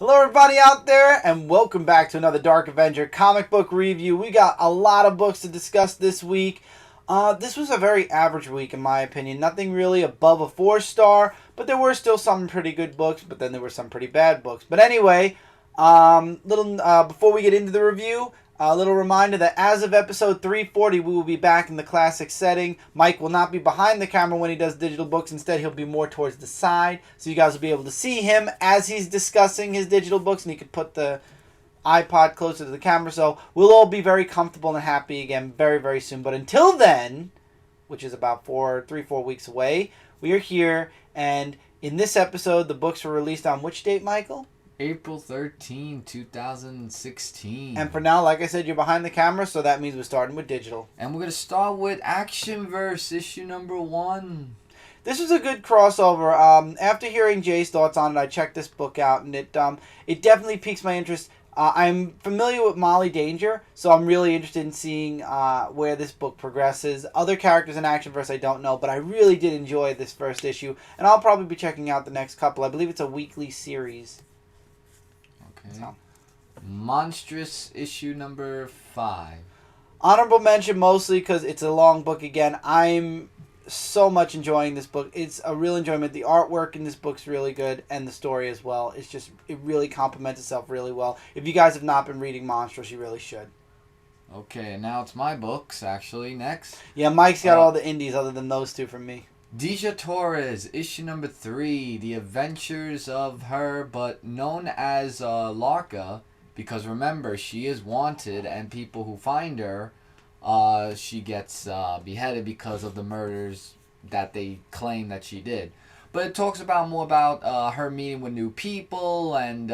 Hello everybody out there, and welcome back to another Dark Avenger comic book review. We got a lot of books to discuss this week. This was a very average week in my opinion. Nothing really above a 4-star, but there were still some pretty good books, but then there were some pretty bad books. But anyway, before we get into the review, a little reminder that as of episode 340, we will be back in the classic setting. Mike will not be behind the camera when he does digital books. Instead, he'll be more towards the side. So you guys will be able to see him as he's discussing his digital books. And he can put the iPod closer to the camera. So we'll all be very comfortable and happy again very, very soon. But until then, which is about 4 weeks away, we are here. And in this episode, the books were released on which date, Michael? April 13, 2016. And for now, like I said, you're behind the camera, so that means we're starting with digital. And we're going to start with Actionverse, issue number 1. This was a good crossover. After hearing Jay's thoughts on it, I checked this book out, and it definitely piques my interest. I'm familiar with Molly Danger, so I'm really interested in seeing where this book progresses. Other characters in Actionverse I don't know, but I really did enjoy this first issue, and I'll probably be checking out the next couple. I believe it's a weekly series. Okay. So. Monstress, issue number 5. Honorable mention mostly because it's a long book again. I'm so much enjoying this book. It's a real enjoyment. The artwork in this book's really good, and the story as well. It really complements itself really well. If you guys have not been reading Monstress, you really should. Okay, and now it's my books, actually, next. Yeah, Mike's got all the indies other than those two from me. Dejah Thoris, issue number 3, The Adventures of Her, but known as Larka, because remember, she is wanted, and people who find her, she gets beheaded because of the murders that they claim that she did. But it talks more about her meeting with new people, and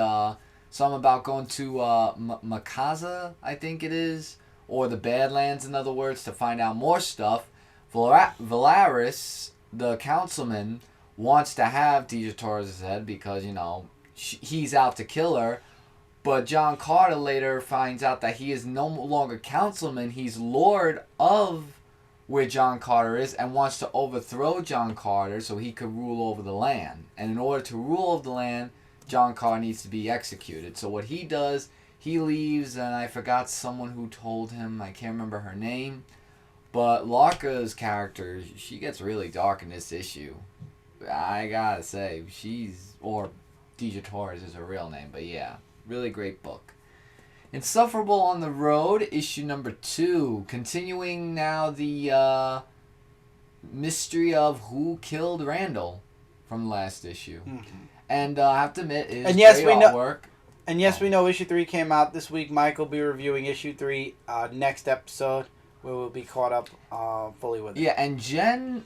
some about going to Makaza, I think it is, or the Badlands, in other words, to find out more stuff. Valaris, the councilman, wants to have Dejah Thoris' head because, he's out to kill her. But John Carter later finds out that he is no longer councilman. He's lord of where John Carter is and wants to overthrow John Carter so he could rule over the land. And in order to rule over the land, John Carter needs to be executed. So what he does, he leaves, and I forgot someone who told him. I can't remember her name. But Larka's character, she gets really dark in this issue. I gotta say, or Dejah Thoris is her real name, but yeah, really great book. Insufferable on the Road, issue number 2. Continuing now the mystery of who killed Randall from the last issue. Mm-hmm. And I have to admit, it is great artwork. And yes, we know issue 3 came out this week. Mike will be reviewing issue 3 next episode. We will be caught up fully with it. Yeah, and Jen,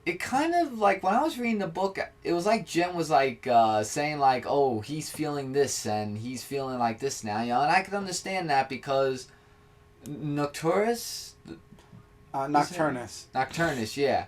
it kind of, like, when I was reading the book, it was like Jen was, like, saying, like, oh, he's feeling this, and he's feeling like this now, and I can understand that because Nocturnus, yeah.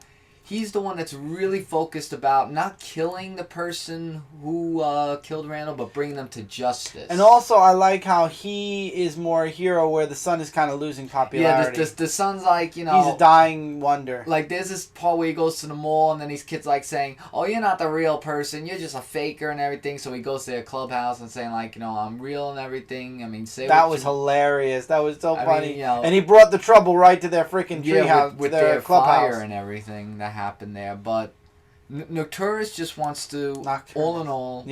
He's the one that's really focused about not killing the person who killed Randall, but bringing them to justice. And also, I like how he is more a hero, where the son is kind of losing popularity. Yeah, the son's like, he's a dying wonder. Like, there's this part where he goes to the mall, and then these kids, like, saying, oh, you're not the real person, you're just a faker and everything. So he goes to their clubhouse and saying, like, I'm real and everything. I mean, that was hilarious. That was so funny. And he brought the trouble right to their freaking treehouse, with their clubhouse. Fire and everything that happened there. But Nocturnus just wants to, all in all,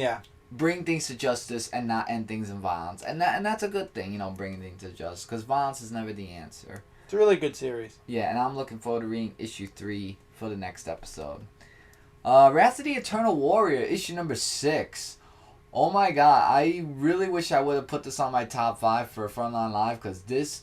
bring things to justice and not end things in violence. And that's a good thing, bringing things to justice, because violence is never the answer. It's a really good series. Yeah, and I'm looking forward to reading issue 3 for the next episode. Wrath of the Eternal Warrior, issue number 6. Oh my god, I really wish I would have put this on my top 5 for Frontline Live, because this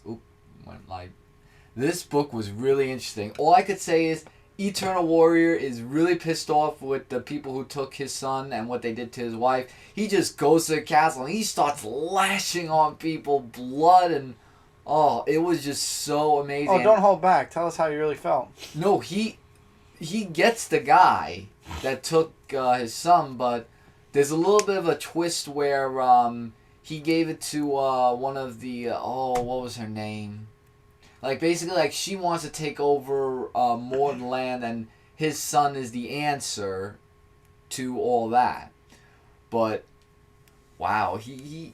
book was really interesting. All I could say is Eternal Warrior is really pissed off with the people who took his son and what they did to his wife. He just goes to the castle and he starts lashing on people, blood, and it was just so amazing. Oh, don't hold back. Tell us how you really felt. No, he gets the guy that took his son, but there's a little bit of a twist where he gave it to one of the what was her name? Like, basically, like, she wants to take over more of the land, and his son is the answer to all that. But wow, he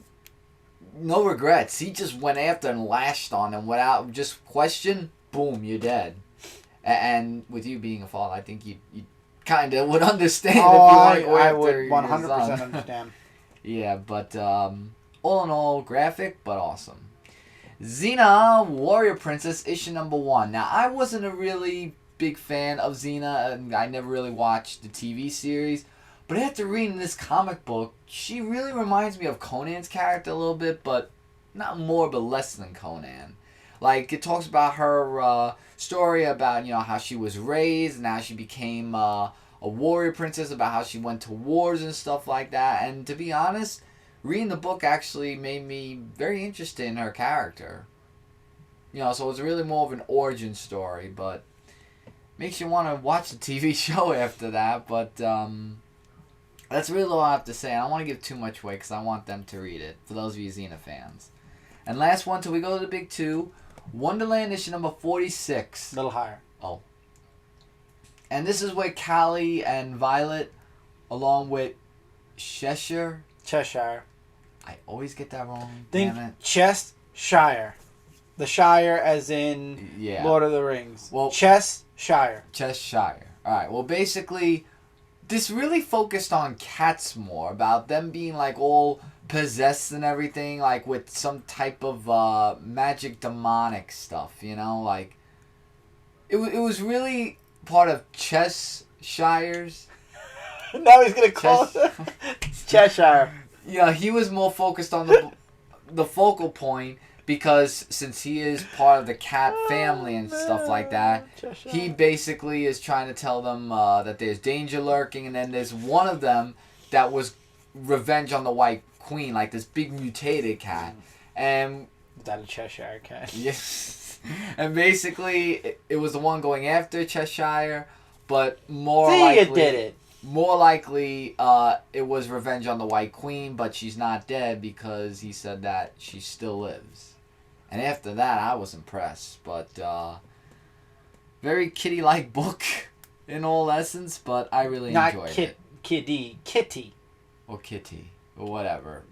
no regrets. He just went after and lashed on them without just question. Boom, you're dead. And with you being a father, I think you kind of would understand. Oh, if you I would 100% understand. Yeah, but all in all, graphic but awesome. Xena, Warrior Princess, issue number 1. Now, I wasn't a really big fan of Xena, and I never really watched the TV series. But after reading this comic book, she really reminds me of Conan's character a little bit, but not more, but less than Conan. Like, it talks about her story about, how she was raised and how she became a warrior princess, about how she went to wars and stuff like that. And to be honest, reading the book actually made me very interested in her character. So it's really more of an origin story, but makes you want to watch the TV show after that. But that's really all I have to say. I don't want to give too much away because I want them to read it, for those of you Xena fans. And last one till we go to the big 2, Wonderland issue number 46. A little higher. Oh. And this is where Callie and Violet, along with Cheshire. I always get that wrong. Think damn it. Cheshire. The Shire as in Lord of the Rings. Well, Cheshire. Alright, well basically, this really focused on cats more, about them being like all possessed and everything, like with some type of magic demonic stuff, like it was really part of Cheshire's. Now he's gonna call it Cheshire. Yeah, he was more focused on the focal point, because since he is part of the cat family and stuff like that, Cheshire. he basically is trying to tell them that there's danger lurking, and then there's one of them that was revenge on the White Queen, like this big mutated cat. And is that a Cheshire cat? yes. And basically, it was the one going after Cheshire, but you did it. More likely, it was revenge on the White Queen, but she's not dead because he said that she still lives. And after that, I was impressed. But very kitty-like book in all essence, but I really enjoyed it. Kitty. Or kitty. Or whatever.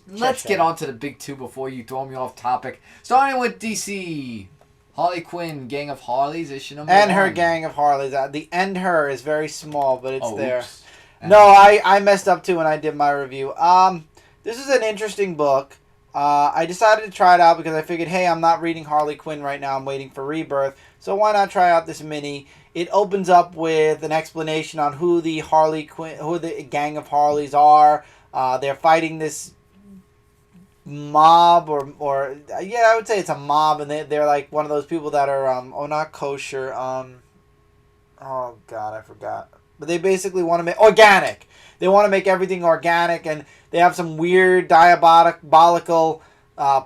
Let's get on to the big 2 before you throw me off topic. Starting with DC. Harley Quinn, Gang of Harleys, issue number 1. And her Gang of Harleys. The "and her" is very small, but it's there. Oops. No, I messed up too when I did my review. This is an interesting book. I decided to try it out because I figured, hey, I'm not reading Harley Quinn right now. I'm waiting for Rebirth. So why not try out this mini? It opens up with an explanation on who the Gang of Harleys are. They're fighting this mob, or I would say it's a mob, and they're like one of those people that are not kosher. Oh God, I forgot. But they basically want to make organic. They want to make everything organic, and they have some weird diabolical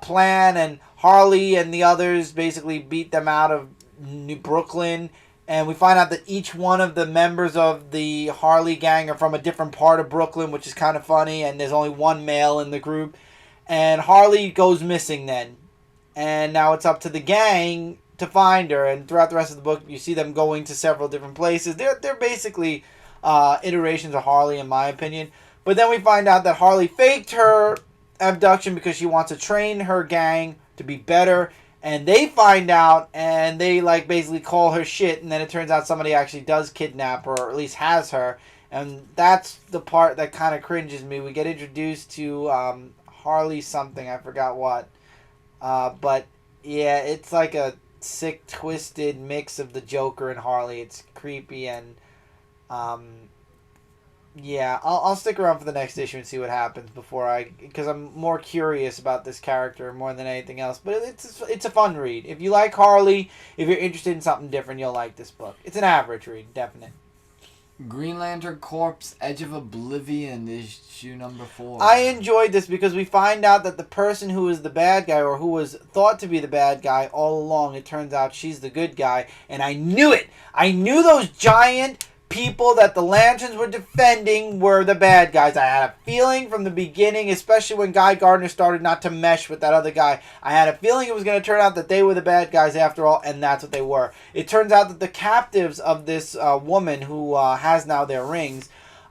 plan. And Harley and the others basically beat them out of New Brooklyn. And we find out that each one of the members of the Harley gang are from a different part of Brooklyn, which is kind of funny. And there's only one male in the group. And Harley goes missing then. And now it's up to the gang to find her. And throughout the rest of the book, you see them going to several different places. They're basically iterations of Harley, in my opinion. But then we find out that Harley faked her abduction because she wants to train her gang to be better. And they find out, and they basically call her shit. And then it turns out somebody actually does kidnap her, or at least has her. And that's the part that kind of cringes me. We get introduced to Harley something, I forgot what. But yeah, it's like a sick, twisted mix of the Joker and Harley. It's creepy, and yeah, I'll stick around for the next issue and see what happens because I'm more curious about this character more than anything else. But it's a fun read. If you like Harley, if you're interested in something different, you'll like this book. It's an average read, definite. Green Lantern Corps, Edge of Oblivion, issue number 4. I enjoyed this because we find out that the person who is the bad guy, or who was thought to be the bad guy all along, it turns out she's the good guy. And I knew it! I knew those giant people that the Lanterns were defending were the bad guys. I had a feeling from the beginning, especially when Guy Gardner started not to mesh with that other guy. I had a feeling it was going to turn out that they were the bad guys after all, and that's what they were. It turns out that the captives of this woman who has now their rings,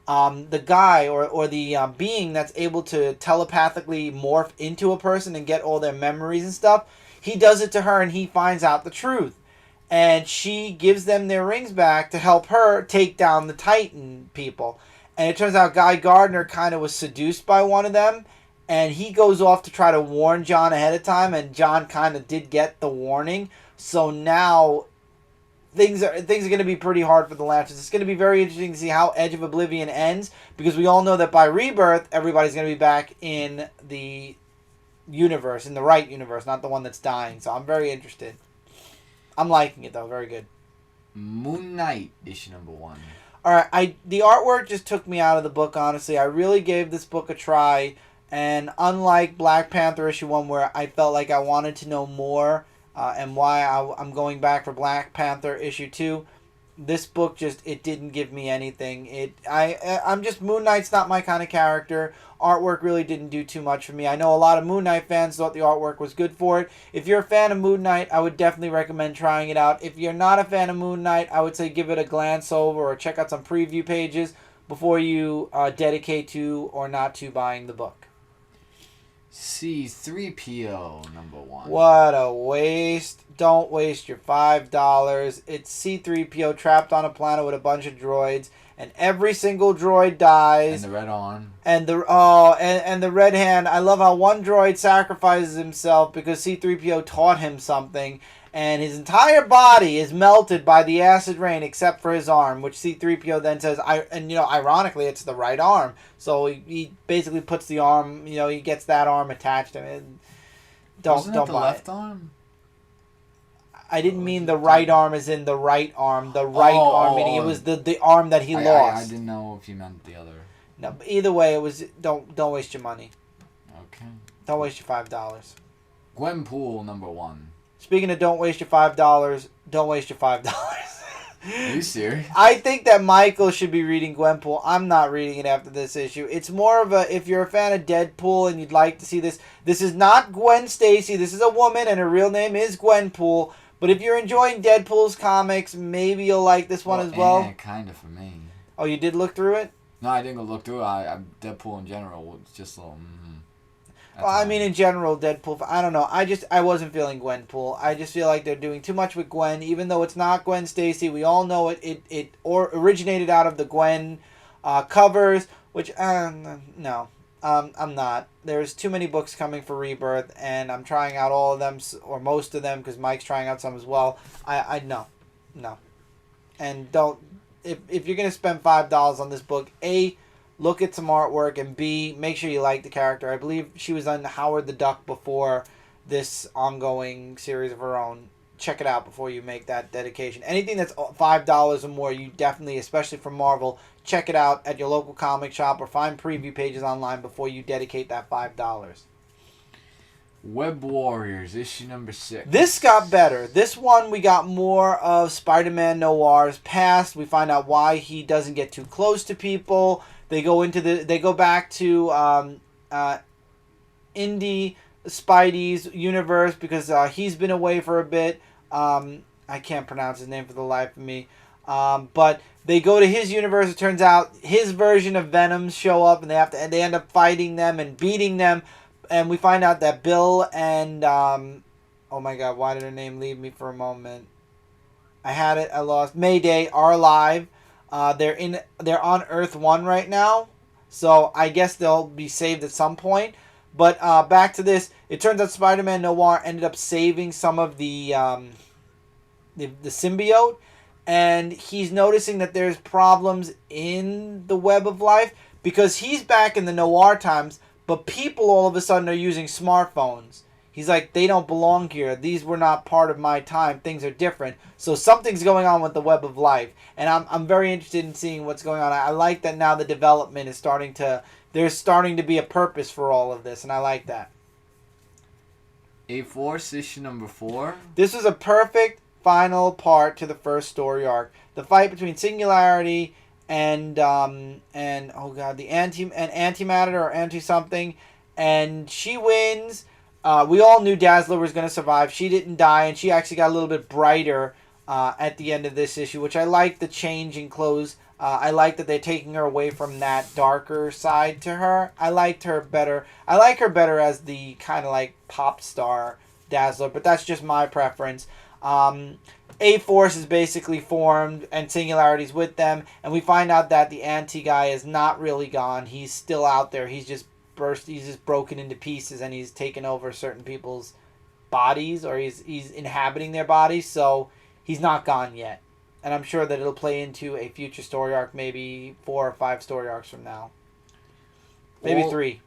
the guy or the being that's able to telepathically morph into a person and get all their memories and stuff, he does it to her and he finds out the truth. And she gives them their rings back to help her take down the Titan people. And it turns out Guy Gardner kind of was seduced by one of them. And he goes off to try to warn John ahead of time. And John kind of did get the warning. So now things are going to be pretty hard for the Lancers. It's going to be very interesting to see how Edge of Oblivion ends. Because we all know that by Rebirth, everybody's going to be back in the universe. In the right universe, not the one that's dying. So I'm very interested. I'm liking it, though. Very good. Moon Knight, issue number 1. Alright, the artwork just took me out of the book, honestly. I really gave this book a try, and unlike Black Panther issue 1, where I felt like I wanted to know more, and why I'm going back for Black Panther issue 2, this book just, it didn't give me anything. I'm just, Moon Knight's not my kind of character. Artwork really didn't do too much for me. I know a lot of Moon Knight fans thought the artwork was good for it. If you're a fan of Moon Knight, I would definitely recommend trying it out. If you're not a fan of Moon Knight, I would say give it a glance over or check out some preview pages before you dedicate to or not to buying the book. C-3PO number 1. What a waste. Don't waste your $5. It's C-3PO trapped on a planet with a bunch of droids, and every single droid dies. And the red arm. And the red hand. I love how one droid sacrifices himself because C-3PO taught him something, and his entire body is melted by the acid rain except for his arm, which C-3PO then says, ironically, it's the right arm. So he basically puts the arm, he gets that arm attached to it. Wasn't it the left arm? I didn't mean the right arm as in the right arm. The right arm, meaning it was the arm that he lost. I didn't know if you meant the other. No, but either way, it was don't waste your money. Okay. Don't waste your $5. GwenPool number 1. Speaking of don't waste your $5, don't waste your $5. Are you serious? I think that Michael should be reading GwenPool. I'm not reading it after this issue. It's more of a, if you're a fan of Deadpool and you'd like to see this, this is not Gwen Stacy. This is a woman and her real name is GwenPool. But if you're enjoying Deadpool's comics, maybe you'll like this one as well. Yeah, kind of for me. Oh, you did look through it? No, I didn't go look through it. Deadpool in general, it's just a little... Well, I mean, in general, Deadpool, I don't know. I wasn't feeling GwenPool. I just feel like they're doing too much with Gwen, even though it's not Gwen Stacy. We all know it originated out of the Gwen covers, which, no. I'm not. There's too many books coming for Rebirth, and I'm trying out all of them, or most of them, because Mike's trying out some as well. No. And don't, if you're going to spend $5 on this book, A, look at some artwork, and B, make sure you like the character. I believe she was on Howard the Duck before this ongoing series of her own. Check it out before you make that dedication. Anything that's $5 or more, you definitely, especially from Marvel, check it out at your local comic shop or find preview pages online before you dedicate that $5. Web Warriors, issue number 6. This got better. This one, we got more of Spider-Man Noir's past. We find out why he doesn't get too close to people. They go back to Indy Spidey's universe because he's been away for a bit. I can't pronounce his name for the life of me. But they go to his universe. It turns out his version of Venoms show up, and they end up fighting them and beating them. And we find out that Bill and oh my God, why did her name leave me for a moment? I had it. I lost. Mayday are alive. They're on Earth 1 right now, so I guess they'll be saved at some point. But back to this, it turns out Spider-Man Noir ended up saving some of the symbiote, and he's noticing that there's problems in the web of life because he's back in the Noir times, but people all of a sudden are using smartphones. He's like, they don't belong here. These were not part of my time. Things are different. So something's going on with the web of life. And I'm very interested in seeing what's going on. I like that now the development is there's starting to be a purpose for all of this. And I like that. A-Force, issue number 4. This was a perfect final part to the first story arc. The fight between Singularity and oh God, the antimatter or anti-something. And she wins. We all knew Dazzler was going to survive. She didn't die, and she actually got a little bit brighter at the end of this issue, which I like the change in clothes. I like that they're taking her away from that darker side to her. I liked her better. I like her better as the kind of like pop star Dazzler, but that's just my preference. A-Force is basically formed and Singularity's with them, and we find out that the anti-guy is not really gone. He's still out there. He's just broken into pieces, and he's taken over certain people's bodies, or he's inhabiting their bodies, so he's not gone yet. And I'm sure that it'll play into a future story arc, maybe 4 or 5 story arcs from now. Maybe 3.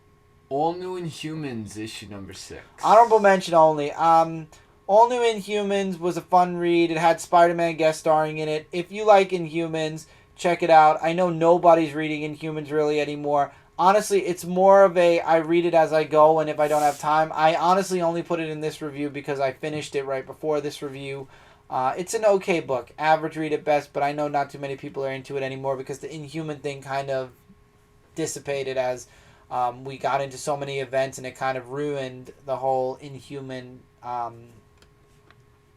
All New Inhumans, issue number 6. Honorable mention only. All New Inhumans was a fun read. It had Spider-Man guest starring in it. If you like Inhumans, check it out. I know nobody's reading Inhumans really anymore. Honestly, it's more of a I read it as I go, and if I don't have time. I honestly only put it in this review because I finished it right before this review. It's an okay book. Average read at best, but I know not too many people are into it anymore because the Inhuman thing kind of dissipated as we got into so many events, and it kind of ruined the whole Inhuman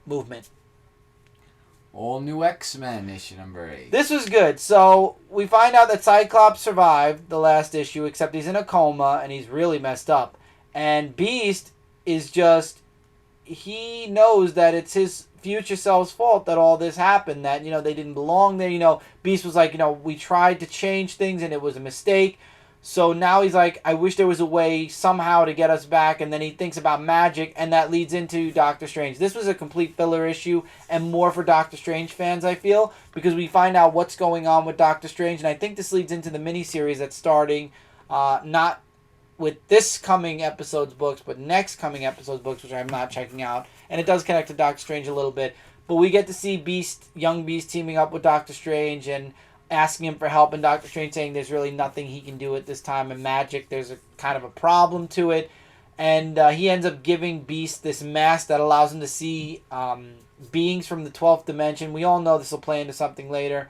movement. All New X-Men, issue number 8. This was good. So we find out that Cyclops survived the last issue, except he's in a coma and he's really messed up. And Beast is just, he knows that it's his future self's fault that all this happened, that, they didn't belong there. Beast was like, we tried to change things and it was a mistake. So now he's like, I wish there was a way somehow to get us back. And then he thinks about magic, and that leads into Doctor Strange. This was a complete filler issue, and more for Doctor Strange fans, I feel, because we find out what's going on with Doctor Strange. And I think this leads into the miniseries that's starting, not with this coming episode's books, but next coming episode's books, which I'm not checking out. And it does connect to Doctor Strange a little bit. But we get to see young Beast teaming up with Doctor Strange and asking him for help, and Doctor Strange saying there's really nothing he can do at this time, and magic, there's a kind of a problem to it. And he ends up giving Beast this mask that allows him to see beings from the 12th dimension. We all know this will play into something later.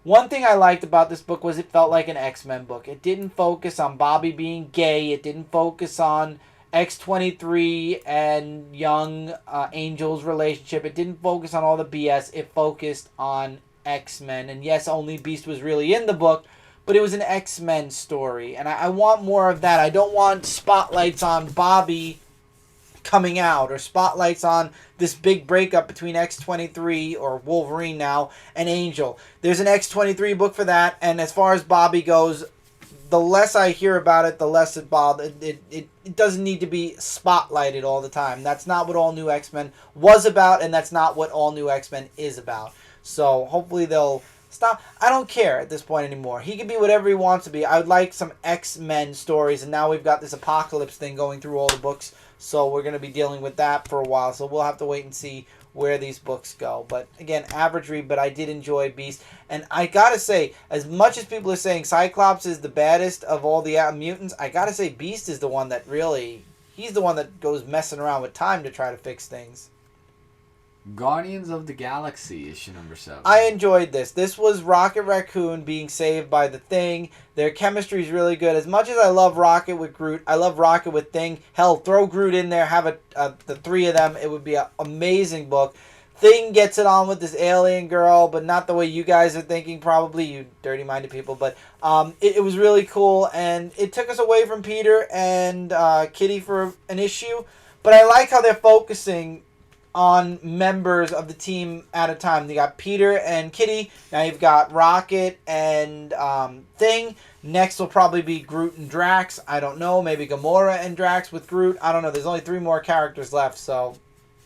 One thing I liked about this book was it felt like an X-Men book. It didn't focus on Bobby being gay. It didn't focus on X-23 and young Angel's relationship. It didn't focus on all the BS. It focused on X-Men. And yes, only Beast was really in the book, but it was an X-Men story. And I want more of that. I don't want spotlights on Bobby coming out, or spotlights on this big breakup between X-23, or Wolverine now, and Angel. There's an X-23 book for that, and as far as Bobby goes, the less I hear about it, the less it bothers. It doesn't need to be spotlighted all the time. That's not what All New X-Men was about, and that's not what All New X-Men is about. So hopefully they'll stop. I don't care at this point anymore. He can be whatever he wants to be. I would like some X-Men stories, and now we've got this Apocalypse thing going through all the books, so we're going to be dealing with that for a while. So we'll have to wait and see where these books go. But again, average read, but I did enjoy Beast. And I gotta say, as much as people are saying Cyclops is the baddest of all the mutants, I gotta say Beast is the one that really, he's the one that goes messing around with time to try to fix things. Guardians of the Galaxy, issue number 7. I enjoyed this. This was Rocket Raccoon being saved by the Thing. Their chemistry is really good. As much as I love Rocket with Groot, I love Rocket with Thing. Hell, throw Groot in there, have the three of them. It would be an amazing book. Thing gets it on with this alien girl, but not the way you guys are thinking, probably, you dirty-minded people. But it was really cool, and it took us away from Peter and Kitty for an issue. But I like how they're focusing on members of the team at a time. You got Peter and Kitty. Now you've got Rocket and Thing. Next will probably be Groot and Drax. I don't know. Maybe Gamora and Drax with Groot. I don't know. There's only 3 more characters left, so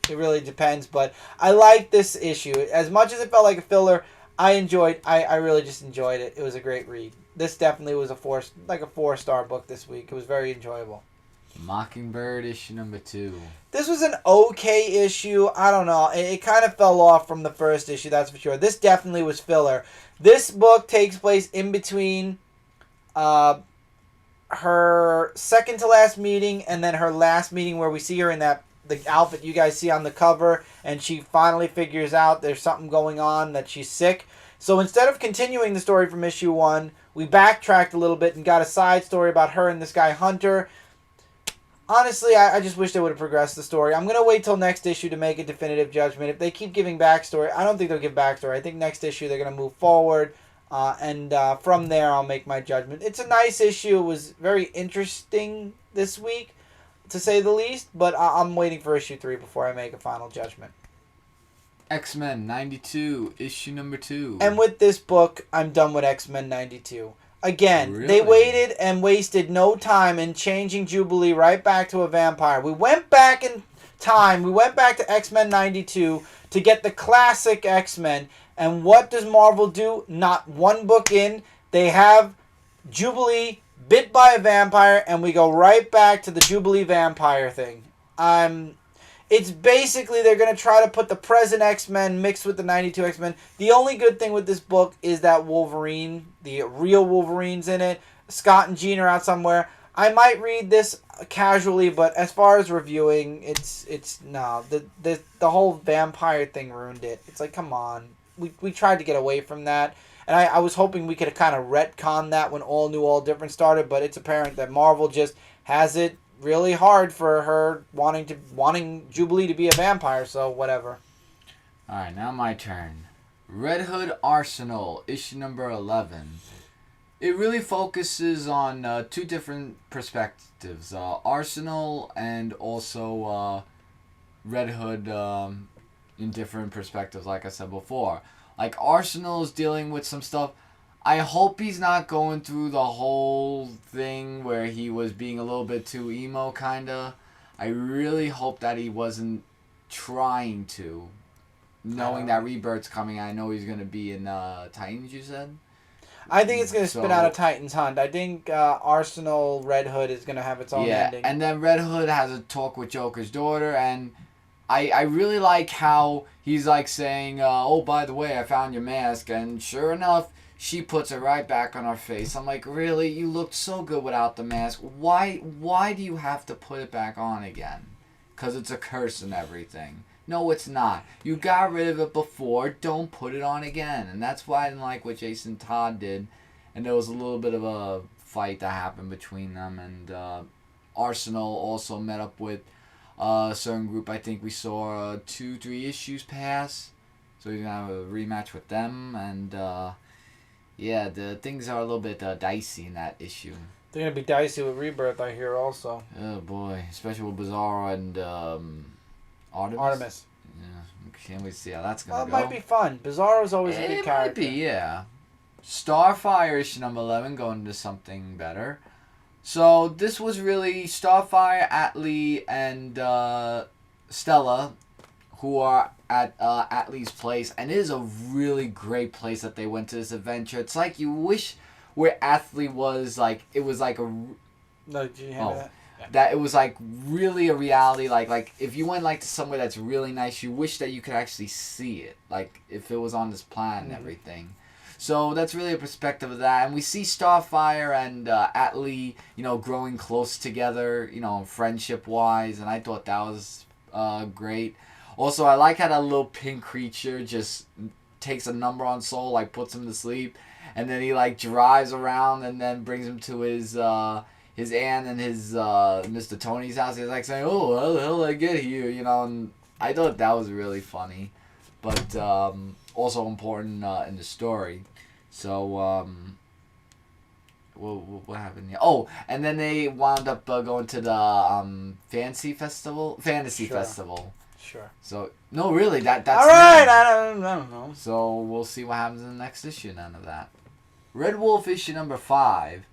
it really depends. But I like this issue. As much as it felt like a filler, I really just enjoyed it. It was a great read. This definitely was a 4-star book this week. It was very enjoyable. Mockingbird, issue number 2. This was an okay issue. I don't know. It kind of fell off from the first issue, that's for sure. This definitely was filler. This book takes place in between her second to last meeting and then her last meeting, where we see her in the outfit you guys see on the cover, and she finally figures out there's something going on, that she's sick. So instead of continuing the story from issue 1, we backtracked a little bit and got a side story about her and this guy Hunter. Honestly, I just wish they would have progressed the story. I'm going to wait till next issue to make a definitive judgment. If they keep giving backstory, I don't think they'll give backstory. I think next issue they're going to move forward. And from there I'll make my judgment. It's a nice issue. It was very interesting this week, to say the least, but I'm waiting for issue 3 before I make a final judgment. X-Men 92, issue number 2. And with this book, I'm done with X-Men 92. Again, Really? They waited and wasted no time in changing Jubilee right back to a vampire. We went back in time. We went back to X-Men 92 to get the classic X-Men. And what does Marvel do? Not one book in, they have Jubilee bit by a vampire, and we go right back to the Jubilee vampire thing. It's basically they're going to try to put the present X-Men mixed with the 92 X-Men. The only good thing with this book is that Wolverine, the real Wolverine's in it. Scott and Jean are out somewhere. I might read this casually, but as far as reviewing, it's no. The whole vampire thing ruined it. It's like, come on. We tried to get away from that. And I was hoping we could have kind of retconned that when All New, All Different started, but it's apparent that Marvel just has it really hard for her wanting Jubilee to be a vampire, so whatever. Alright, now my turn. Red Hood Arsenal, issue number 11. It really focuses on 2 different perspectives. Arsenal and also Red Hood in different perspectives, like I said before. Like, Arsenal is dealing with some stuff. I hope he's not going through the whole thing where he was being a little bit too emo, kinda. I really hope that he wasn't trying to. Knowing that Rebirth's coming, I know he's going to be in Titans, you said? I think it's going to spin out a Titans Hunt. I think Arsenal Red Hood is going to have its own ending. And then Red Hood has a talk with Joker's daughter, and I really like how he's like saying, oh, by the way, I found your mask, and sure enough, she puts it right back on her face. I'm like, really? You looked so good without the mask. Why do you have to put it back on again? Because it's a curse and everything. No, it's not. You got rid of it before. Don't put it on again. And that's why I didn't like what Jason Todd did. And there was a little bit of a fight that happened between them. And Arsenal also met up with a certain group. I think we saw 2-3 issues pass. So he's going to have a rematch with them. And yeah, the things are a little bit dicey in that issue. They're going to be dicey with Rebirth, I hear, also. Oh, boy. Especially with Bizarro and Artemis. Yeah, can't wait to see how that's going to go. It might be fun. Bizarro's always a good character. It might be, yeah. Starfire issue number 11 going into something better. So this was really Starfire, Atlee, and Stella, who are at Atlee's place, and it is a really great place that they went to this adventure. It's like you wish where Atlee was, like, it was like a... No, did you hear that? Yeah. That it was like really a reality, like if you went like to somewhere that's really nice, you wish that you could actually see it, like if it was on this planet and everything. So that's really a perspective of that, and we see Starfire and Atlee, growing close together, friendship wise, and I thought that was great. Also, I like how that little pink creature just takes a number on Soul, like puts him to sleep, and then he like drives around and then brings him to his aunt and his Mr. Tony's house. He's like saying, "Oh, how the hell did I get here?" And I thought that was really funny, but also important in the story. So what happened here? Oh, and then they wound up going to the Fantasy Festival. Sure. So no, really, that's all right. I don't know. So we'll see what happens in the next issue. None of that. Red Wolf issue number 5.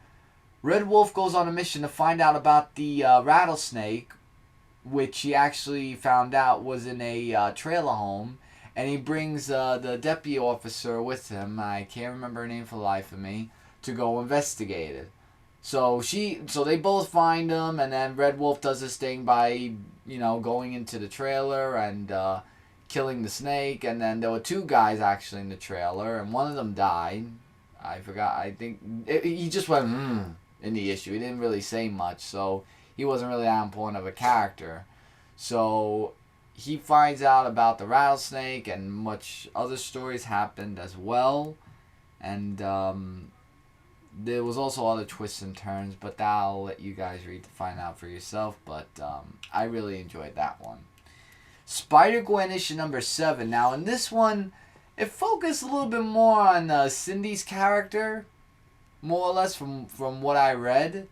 Red Wolf goes on a mission to find out about the rattlesnake, which he actually found out was in a trailer home, and he brings the deputy officer with him, I can't remember her name for the life of me, to go investigate it. So they both find him, and then Red Wolf does this thing by, going into the trailer and killing the snake, and then there were 2 guys actually in the trailer, and one of them died. I forgot, I think, he just went, in the issue. He didn't really say much, so he wasn't really that important of a character. So he finds out about the rattlesnake, and much other stories happened as well. And there was also other twists and turns, but I'll let you guys read to find out for yourself. But I really enjoyed that one. SpiderGwen issue number 7. Now in this one, it focused a little bit more on Cindy's character, more or less from what I read.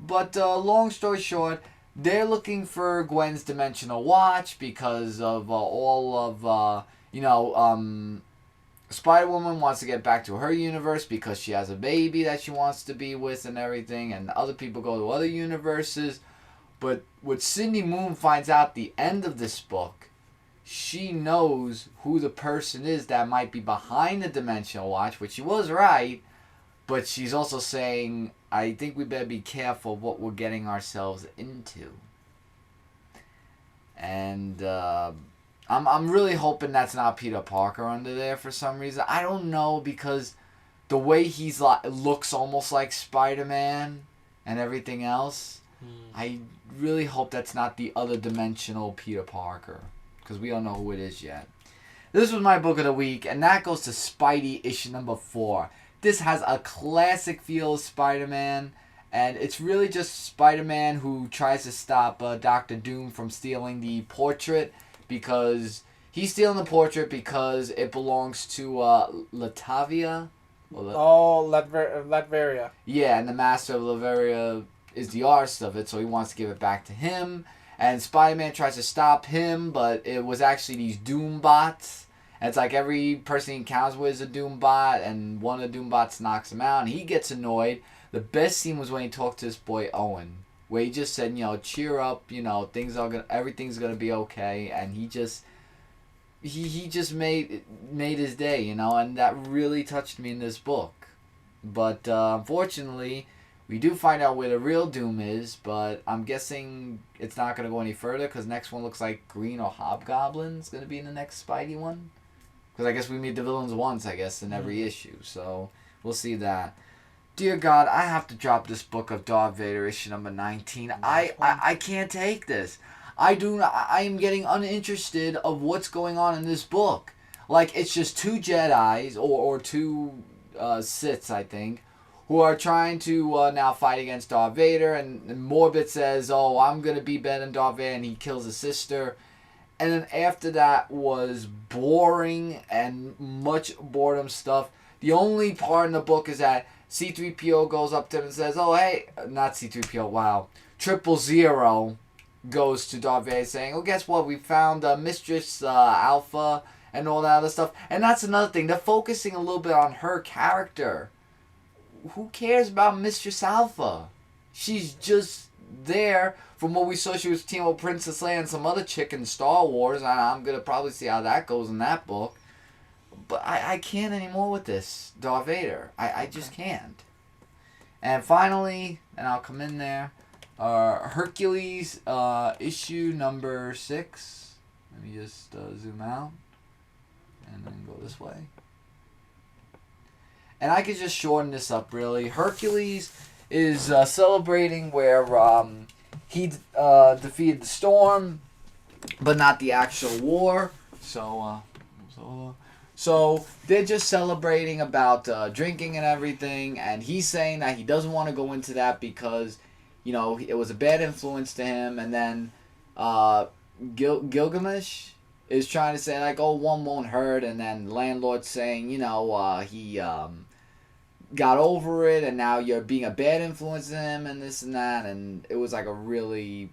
But long story short, they're looking for Gwen's dimensional watch because of all of Spider-Woman wants to get back to her universe because she has a baby that she wants to be with and everything, and other people go to other universes. But what Cindy Moon finds out at the end of this book, she knows who the person is that might be behind the dimensional watch, which she was right, but she's also saying, I think we better be careful what we're getting ourselves into. And I'm really hoping that's not Peter Parker under there for some reason. I don't know, because the way he's looks almost like Spider-Man and everything else. I really hope that's not the other dimensional Peter Parker, because we don't know who it is yet. This was my book of the week, and that goes to Spidey issue number 4. This has a classic feel of Spider-Man, and it's really just Spider-Man who tries to stop Dr. Doom from stealing the portrait, because he's stealing the portrait because it belongs to Latavia. Latveria. Yeah, and the master of Latveria is the artist of it, so he wants to give it back to him. And Spider-Man tries to stop him, but it was actually these Doom bots. And it's like every person he encounters with is a Doom bot, and one of the Doom bots knocks him out, and he gets annoyed. The best scene was when he talked to this boy Owen, where he just said, cheer up, everything's gonna be okay, and he just made his day, and that really touched me in this book. But unfortunately, we do find out where the real Doom is, but I'm guessing it's not going to go any further, because next one looks like Green or Hobgoblin's going to be in the next Spidey one. Because I guess we meet the villains once, in every issue, so we'll see that. Dear God, I have to drop this book of Darth Vader, issue number 19. I can't take this. I am getting uninterested of what's going on in this book. Like, it's just two Jedis, or two Siths, I think, who are trying to now fight against Darth Vader, and Morbid says, oh, I'm going to be better than Darth Vader, and he kills his sister. And then after that was boring and much boredom stuff. The only part in the book is that C-3PO goes up to him and says, oh, hey, not C-3PO, wow, 000 goes to Darth Vader saying, oh, guess what, we found Mistress Alpha and all that other stuff. And that's another thing, they're focusing a little bit on her character. Who cares about Mistress Alpha? She's just there. From what we saw, she was teaming with Princess Leia and some other chick in Star Wars, and I'm going to probably see how that goes in that book. But I can't anymore with this Darth Vader. I just can't. And finally, and I'll come in there, Hercules issue number 6. Let me just zoom out and then go this way. And I could just shorten this up, really. Hercules is celebrating where he defeated the storm, but not the actual war. So they're just celebrating about drinking and everything, and he's saying that he doesn't want to go into that because, it was a bad influence to him. And then Gilgamesh is trying to say, like, oh, one won't hurt, and then Landlord's saying, he got over it, and now you're being a bad influence to him, and this and that, and it was like a really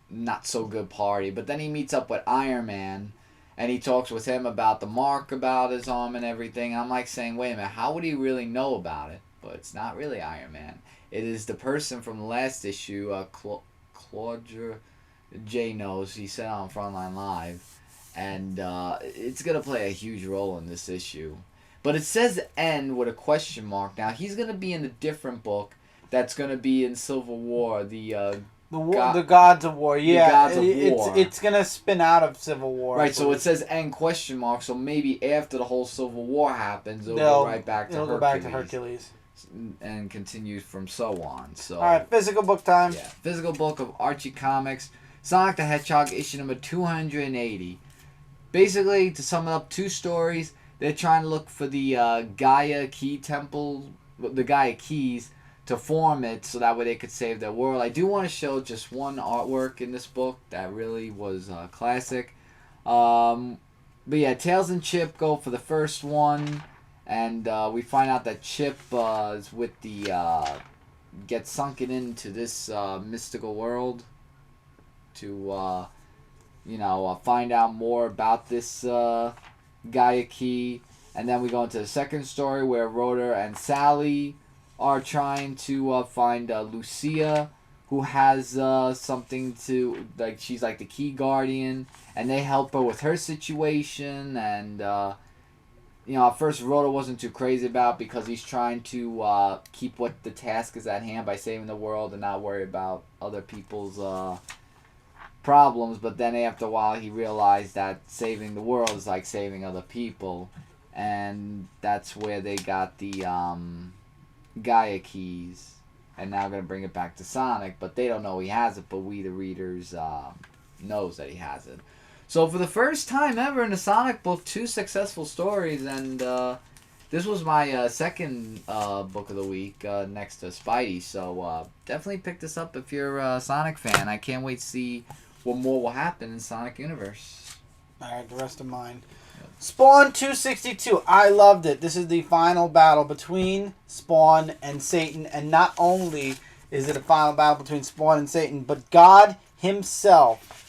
not so good party. But then he meets up with Iron Man, and he talks with him about the mark about his arm and everything. And I'm like saying, wait a minute, how would he really know about it? But it's not really Iron Man. It is the person from the last issue, Claudia J knows. He said on Frontline Live, and it's gonna play a huge role in this issue. But it says N with a question mark. Now, he's going to be in a different book that's going to be in Civil War. The Gods of War. Yeah, Gods of War. It's going to spin out of Civil War. Right, so it says N question mark. So maybe after the whole Civil War happens, it'll go right back to Hercules. It'll go back to Hercules. And continue from so on. So, all right, physical book time. Yeah, physical book of Archie Comics. Sonic the Hedgehog, issue number 280. Basically, to sum it up, 2 stories. They're trying to look for the Gaia Key Temple, the Gaia Keys, to form it so that way they could save their world. I do want to show just one artwork in this book that really was classic. But yeah, Tails and Chip go for the first one, and we find out that Chip is with the gets sunken into this mystical world to find out more about this Gaia Key. And then we go into the second story where Rhoda and Sally are trying to find Lucia, who has something to, like, she's like the key guardian, and they help her with her situation. And at first Rhoda wasn't too crazy about, because he's trying to keep what the task is at hand by saving the world and not worry about other people's problems. But then after a while he realized that saving the world is like saving other people, and that's where they got the Gaia keys, and now going to bring it back to Sonic. But they don't know he has it, but we the readers knows that he has it. So for the first time ever in a Sonic book, 2 successful stories, and this was my second book of the week next to Spidey. So definitely pick this up if you're a Sonic fan. I can't wait to see what more will happen in Sonic Universe. Alright, the rest of mine. Spawn 262. I loved it. This is the final battle between Spawn and Satan. And not only is it a final battle between Spawn and Satan, but God himself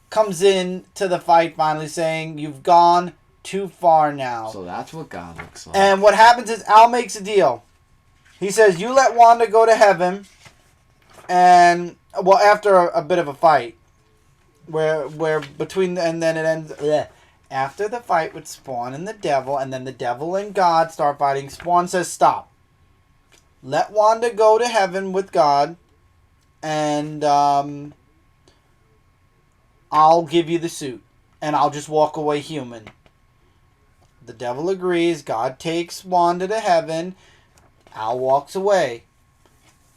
comes in to the fight finally, saying, "You've gone too far now." So that's what God looks like. And what happens is Al makes a deal. He says, "You let Wanda go to heaven." And, well, after a bit of a fight. Where between, and then it ends after the fight with Spawn and the devil, and then the devil and God start fighting. Spawn says, "Stop. Let Wanda go to heaven with God, and I'll give you the suit, and I'll just walk away human." The devil agrees. God takes Wanda to heaven. Al walks away.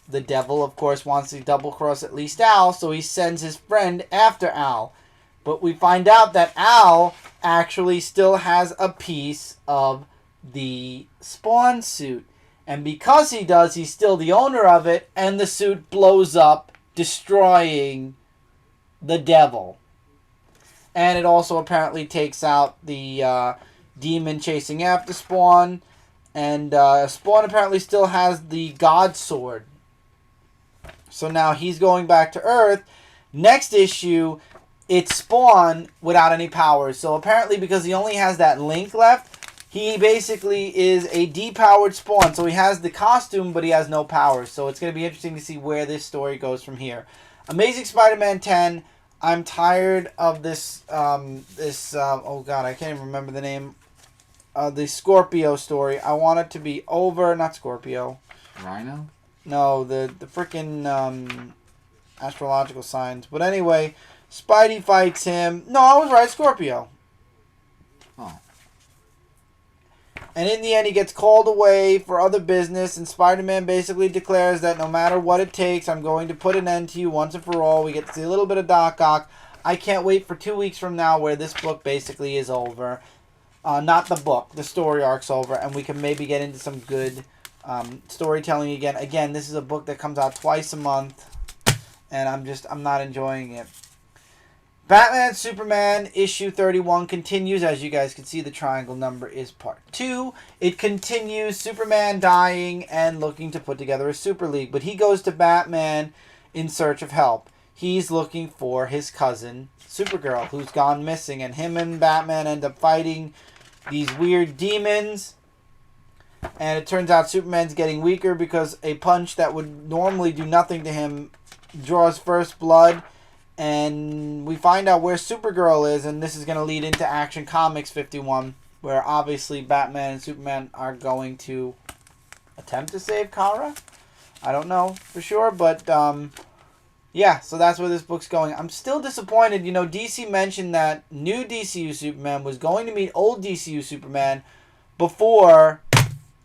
The devil, of course, wants to double-cross at least Al, so he sends his friend after Al. But we find out that Al actually still has a piece of the Spawn suit. And because he does, he's still the owner of it, and the suit blows up, destroying the devil. And it also apparently takes out the demon chasing after Spawn. And Spawn apparently still has the God Sword. So now he's going back to Earth. Next issue, it's Spawn without any powers. So apparently because he only has that link left, he basically is a depowered Spawn. So he has the costume, but he has no powers. So it's going to be interesting to see where this story goes from here. Amazing Spider-Man 10. I'm tired of this, oh god, I can't even remember the name. The Scorpio story. I want it to be over. Not Scorpio. Rhino? No, the freaking astrological signs. But anyway, Spidey fights him. No, I was right, Scorpio. Oh. And in the end, he gets called away for other business, and Spider-Man basically declares that no matter what it takes, I'm going to put an end to you once and for all. We get to see a little bit of Doc Ock. I can't wait for 2 weeks from now where this book basically is over. Not the book. The story arc's over, and we can maybe get into some good storytelling again. Again, this is a book that comes out twice a month, and I'm not enjoying it. Batman Superman issue 31 continues. As you guys can see, the triangle number is part 2. It continues. Superman dying and looking to put together a super league, but he goes to Batman in search of help. He's looking for his cousin Supergirl, who's gone missing, and him and Batman end up fighting these weird demons. And it turns out Superman's getting weaker because a punch that would normally do nothing to him draws first blood. And we find out where Supergirl is, and this is going to lead into Action Comics 51, where obviously Batman and Superman are going to attempt to save Kara. I don't know for sure, but yeah, so that's where this book's going. I'm still disappointed. You know, DC mentioned that new DCU Superman was going to meet old DCU Superman before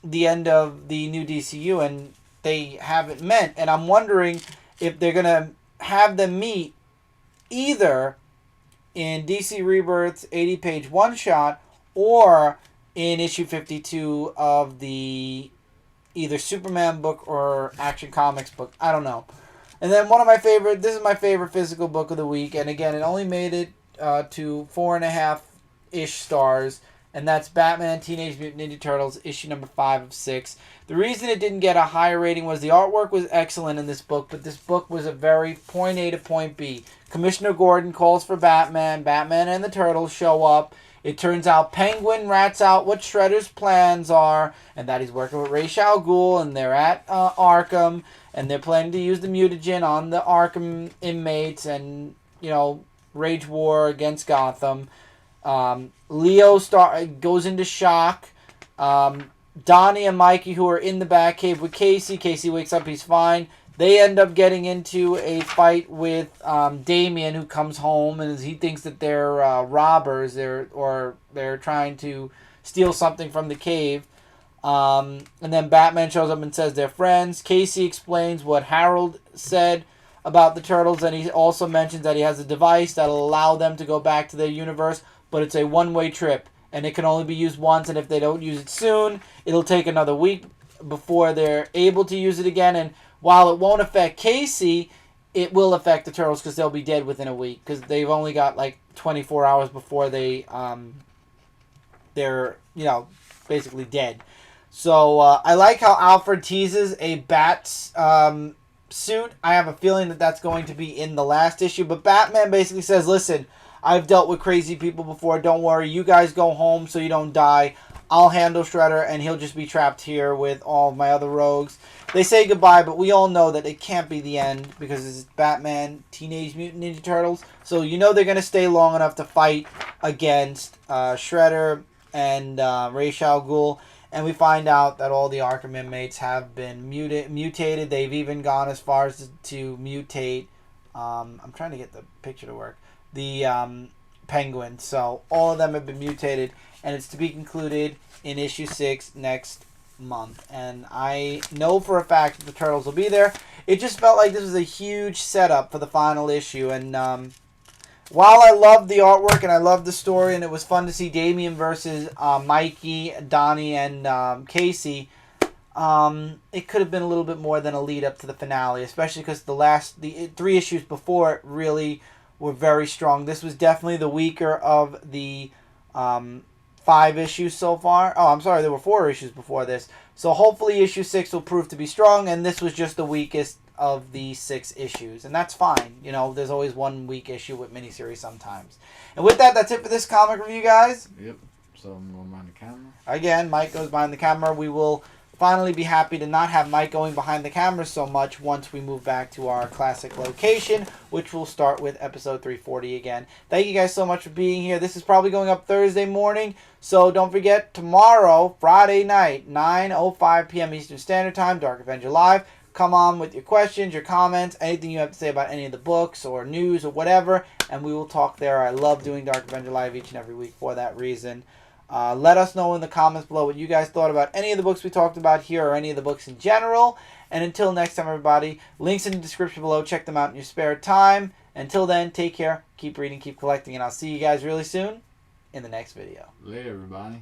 the end of the new DCU, and they haven't met. And I'm wondering if they're going to have them meet either in DC Rebirth's 80-page one-shot or in issue 52 of the either Superman book or Action Comics book. I don't know. And then this is my favorite physical book of the week, and again, it only made it to 4.5-ish stars, and that's Batman Teenage Mutant Ninja Turtles, issue number 5 of 6. The reason it didn't get a higher rating was the artwork was excellent in this book, but this book was a very point A to point B. Commissioner Gordon calls for Batman. Batman and the Turtles show up. It turns out Penguin rats out what Shredder's plans are, and that he's working with Ra's al Ghul, and they're at Arkham, and they're planning to use the mutagen on the Arkham inmates and, rage war against Gotham. Leo goes into shock. Donnie and Mikey, who are in the Batcave with Casey. Casey wakes up, he's fine. They end up getting into a fight with Damian, who comes home, and he thinks that they're robbers. They're trying to steal something from the cave. And then Batman shows up and says they're friends. Casey explains what Harold said about the Turtles, and he also mentions that he has a device that'll allow them to go back to their universe, but it's a one-way trip, and it can only be used once, and if they don't use it soon, it'll take another week before they're able to use it again. And while it won't affect Casey, it will affect the Turtles because they'll be dead within a week, because they've only got 24 hours before they're basically dead. So I like how Alfred teases a Bat's suit. I have a feeling that that's going to be in the last issue, but Batman basically says, listen, I've dealt with crazy people before. Don't worry. You guys go home so you don't die. I'll handle Shredder, and he'll just be trapped here with all of my other rogues. They say goodbye, but we all know that it can't be the end because it's Batman, Teenage Mutant Ninja Turtles. So they're going to stay long enough to fight against Shredder and Ra's al Ghul. And we find out that all the Arkham inmates have been mutated. They've even gone as far as to mutate. I'm trying to get the picture to work. The Penguin. So all of them have been mutated, and it's to be concluded in issue 6 next month. And I know for a fact that the Turtles will be there. It just felt like this was a huge setup for the final issue. And while I loved the artwork and I loved the story, and it was fun to see Damian versus Mikey, Donnie, and Casey, it could have been a little bit more than a lead up to the finale, especially because the 3 issues before it really were very strong. This was definitely the weaker of the 5 issues so far. Oh, I'm sorry, there were 4 issues before this. So hopefully issue 6 will prove to be strong, and this was just the weakest of the 6 issues. And that's fine. There's always one weak issue with miniseries sometimes. And with that, that's it for this comic review, guys. Yep. So I'm going behind the camera. Again, Mike goes behind the camera. We will finally be happy to not have Mike going behind the camera so much once we move back to our classic location, which will start with episode 340 again. Thank you guys so much for being here. This is probably going up Thursday morning, so don't forget, tomorrow, Friday night, 9:05 p.m. Eastern Standard Time, Dark Avenger Live. Come on with your questions, your comments, anything you have to say about any of the books or news or whatever, and we will talk there. I love doing Dark Avenger Live each and every week for that reason. Let us know in the comments below what you guys thought about any of the books we talked about here or any of the books in general. And until next time, everybody, links in the description below. Check them out in your spare time. Until then, take care, keep reading, keep collecting, and I'll see you guys really soon in the next video. Later, everybody.